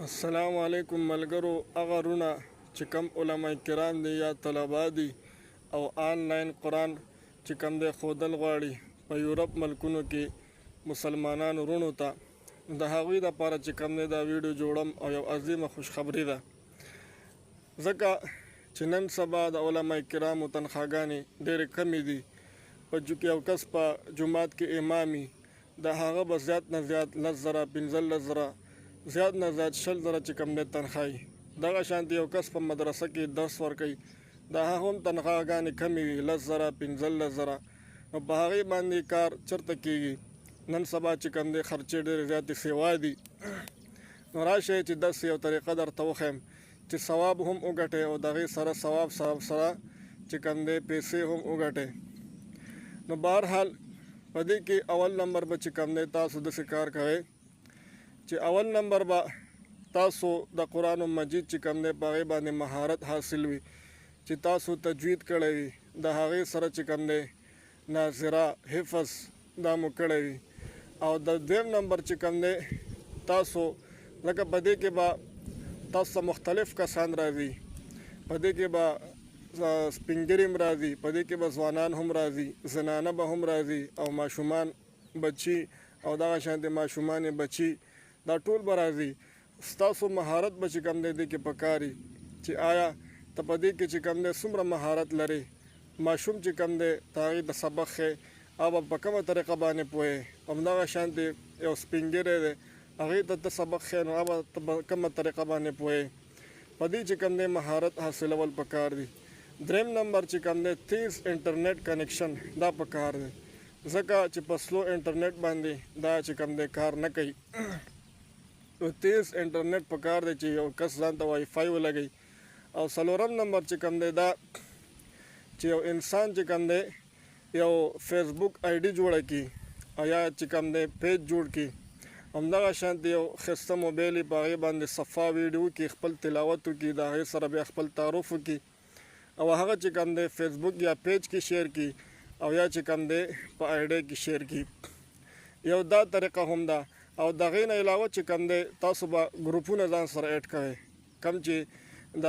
السلام علیکم ملګرو. هغه رونه چې کوم علما کرام دي یا طلبا دي او آنلاین قرآن چې کوم دی ښودل غواړي په یورپ ملکونو کې مسلمانانو رونو ته، د هغوی دپاره چې کوم دی دا ویډیو جوړم او یو عظیمه خوشخبري ده، ځکه چې نن سبا د علما کرامو تنخواګانې ډېرې کمې دي. په یو کس په جومات کې امامي د هغه به زیات نه زیات 10,000 15,000 زیات نه زیات 20,000 چې کوم دی تنخواهي. دغه شانتې یو کس په مدرسه کې درس ورکوي، د هغه هم تنخواګانې کمې وي 10,000 15,000. نو په هغې باندې کار چېرته کېږي؟ نن سبا چې کوم دی خرچې ډېرې زیاتې سیوا دي. نو راشئ چې داسې یو طریقه درته وښیم چې ثواب هم وګټئ او د هغې سره ثواب سره چې کوم دی پیسې هم وګټئ. نو بهرحال په دې کې اول نمبر به چې کوم دی تاسو داسې کار کوئ چې اول نمبر به تاسو د قرآن مجید چې کوم دی په هغې باندې مهارت حاصل وي، چې تاسو تجوید کړی وي، د هغې سره چې کوم دی ناظره حفظ دا مو کړی وي. او د دویم نمبر چې کوم دی تاسو لکه په دې کې به تاسو ته مختلف کسان راځي، په دې کې به سپینګري هم راځي، په دې کې به ځوانان هم راځي، زنانه به هم راځي او ماشومان بچي او دغه شانتې ماشومان بچي دا ټول به راځي. ستاسو مهارت به چې کوم دی دې کې پکاري چې آیا ته په دې کې چې کوم دی څومره مهارت لرې. ماشوم چې کوم دی د هغې د سبق ښې او به په کومه طریقه باندې پوهې، همدغه شانتې یو سپینګری دی هغې ته ته سبق ښې نو هغه ته په کومه طریقه باندې پوهې. په دې چې کوم دی مهارت حاصلول پکار دي. دریم نمبر چې کوم دی تیز انټرنیټ کنیکشن دا پکار دی، ځکه چې په سلو انټرنیټ باندې دا چې کوم دی کار نه کوي. نو تیز انټرنیټ پکار دی چې یو کس ځان ته وای فای ولګوي. او څلورم نمبر چې کوم دی دا چې یو انسان چې کوم دی یو فیسبوک آی ډي جوړه کړي او یا چې کوم دی پیج جوړ کړي، همدغه شانتې یو ښایسته موبایل یې په هغې باندې صفا ویډیو وکړي، خپل تلاوت وکړي، د هغې سره بیا خپل تعارف وکړي او هغه چې کوم دی فیسبوک یا پیج کې شیر کړي او یا چې کوم دی په آی ډي کې شیر کړي. یو دا طریقه هم ده. او د هغې نه علاوه چې کوم دی تاسو به ګروپونه ځان سره ایډ کوئ، کم چې د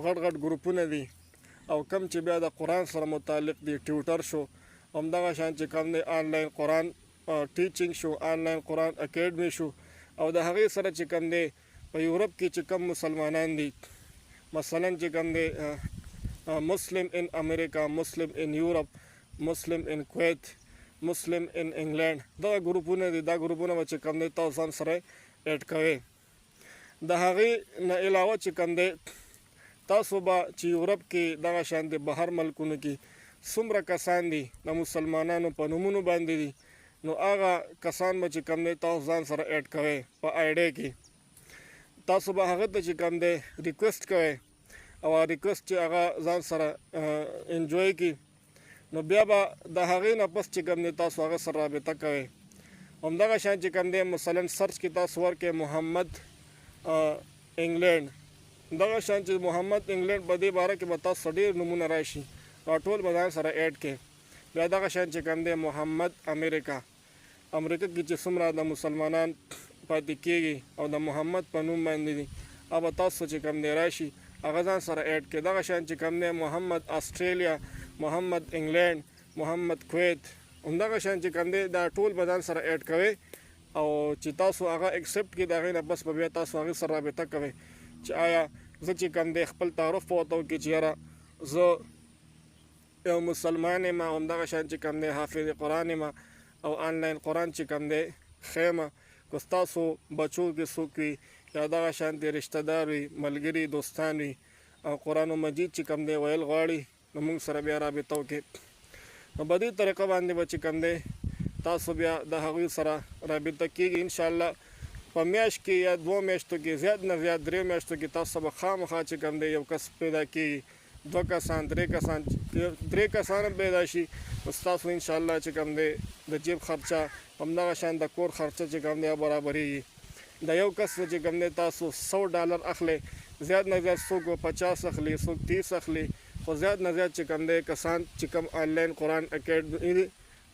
غټ غټ ګروپونه دي او کم چې بیا د قرآن سره متعلق دي، ټیوټر شو، همدغه شان چې کوم دی آنلاین قرآن ټیچینګ شو، آنلاین قرآن اکیډمي شو. او د هغې سره چې کوم دی په یورپ کې چې کم مسلمانان دي، مثلا چې کوم دی مسلم ان امریکا، مسلم ان یورپ، مسلم ان کویت، مسلم ان انګلینډ، دغه ګروپونه دي. دا ګروپونه به چې کوم دی تاسو ځان سره ایډ کوئ. د هغې نه علاوه چې کوم دی تاسو به چې یورپ کې دغه شانتې بهر ملکونو کې څومره کسان دي د مسلمانانو په نومونو باندې دي، نو هغه کسان به چې کوم دی تاسو ځان سره ایډ کوئ په آی ډي کې. تاسو به هغه ته چې کوم دی ریکویسټ کوئ او ریکویسټ چې هغه ځان سره انجوی کړي، نو بیا به د هغې نه پس چې کوم دی تاسو هغه سره رابطه کوئ. همدغه شان چې کوم دی مثلا سرچ کې تاسو ورکړئ محمد انګلینډ، دغه شان چې محمد انګلینډ په دې باره کې به تاسو ډېر نومونه راشي او ټول به ځان سره ایډ کړئ. بیا دغه شان چې کوم دی محمد امریکا کې چې څومره د مسلمانان پاتې کېږي او د محمد په نوم باندې دي، هغه به تاسو چې کوم دی راشي هغه ځان سره ایډ کړئ. دغه شان چې کوم دی محمد آسټرالیا، محمد انګلینډ، محمد کویت، همدغه شان چې کوم دی دا ټول به ځان سره ایډ کوئ او چې تاسو هغه اکسپټ کړي، د هغې نه بس به بیا تاسو هغې سره رابطه کوئ چې آیا زه چې کوم دی خپل تعارف به ورته وکړي چې یاره زه یو مسلمان یم، همدغه شان چې کوم دی حافظ قرآن یم او آنلاین قرآن چې کوم دی ښیم. که ستاسو بچو کې څوک وي یا دغه شانتې رشته دار وي، ملګري دوستان وي او قرآن مجید چې کوم دی ویل غواړي، نو موږ سره بیا رابطه وکړئ. نو په دې طریقه باندې به چې کوم دی تاسو بیا د هغوی سره رابطه کېږي. انشاءالله په میاشت کې یا 2 میاشتو کې زیات نه زیات 3 میاشتو کې تاسو به خامخا چې کوم دی یو کس پیدا کېږي، 2 کسان 3 کسان هم پیدا شي. نو ستاسو انشاءالله چې کوم دی د جیب خرچه، همدغه شان د کور خرچه چې کوم دی برابرېږي. د یو کس چې کوم دی تاسو $100 اخلئ، زیات نه زیات څوک 50 اخلي، څوک 30 اخلي، خو زیات نه زیات چې کوم دی کسان چې کوم آنلاین قرآن اکیډمي دي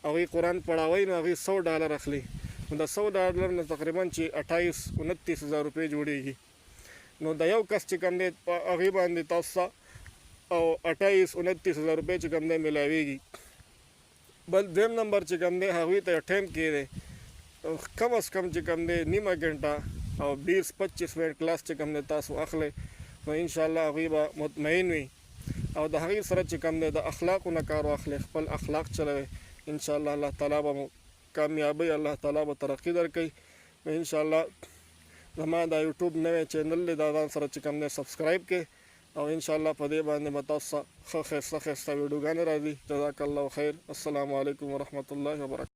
هغوی قرآن پړاوی، نو هغوی $100 اخلي. نو د $100 نه تقریبا چې 28-29 روپۍ جوړیږي. نو د یو کس چې کوم دی په هغې باندې تاسو ته او 28-29 روپۍ چې کوم دی میلاویږي. بل دویم نمبر چې کوم دی هغوی ته ټایم کې دی کم از کم چې کوم دی نیمه ګنټه او 20-25 منټ کلاس چې کوم دی تاسو اخلئ نو انشاءالله هغوی به مطمئن وي او د هغې سره چې کوم دی د اخلاقو نه کار واخلئ، خپل اخلاق چلوئ. انشاءالله الله تعالی به مو کامیابی، الله تعالی به ترقي درکوي. نو انشاءالله زما دا یوټیوب نوی چینل دی دا ځان سره چې کوم دی سبسکرایب کړئ او انشاءالله په دې باندې به تاسو ښه ښایسته ویډیوګانې راځي. جزاک الله خیر. السلام علیکم ورحمت الله وبرکاته.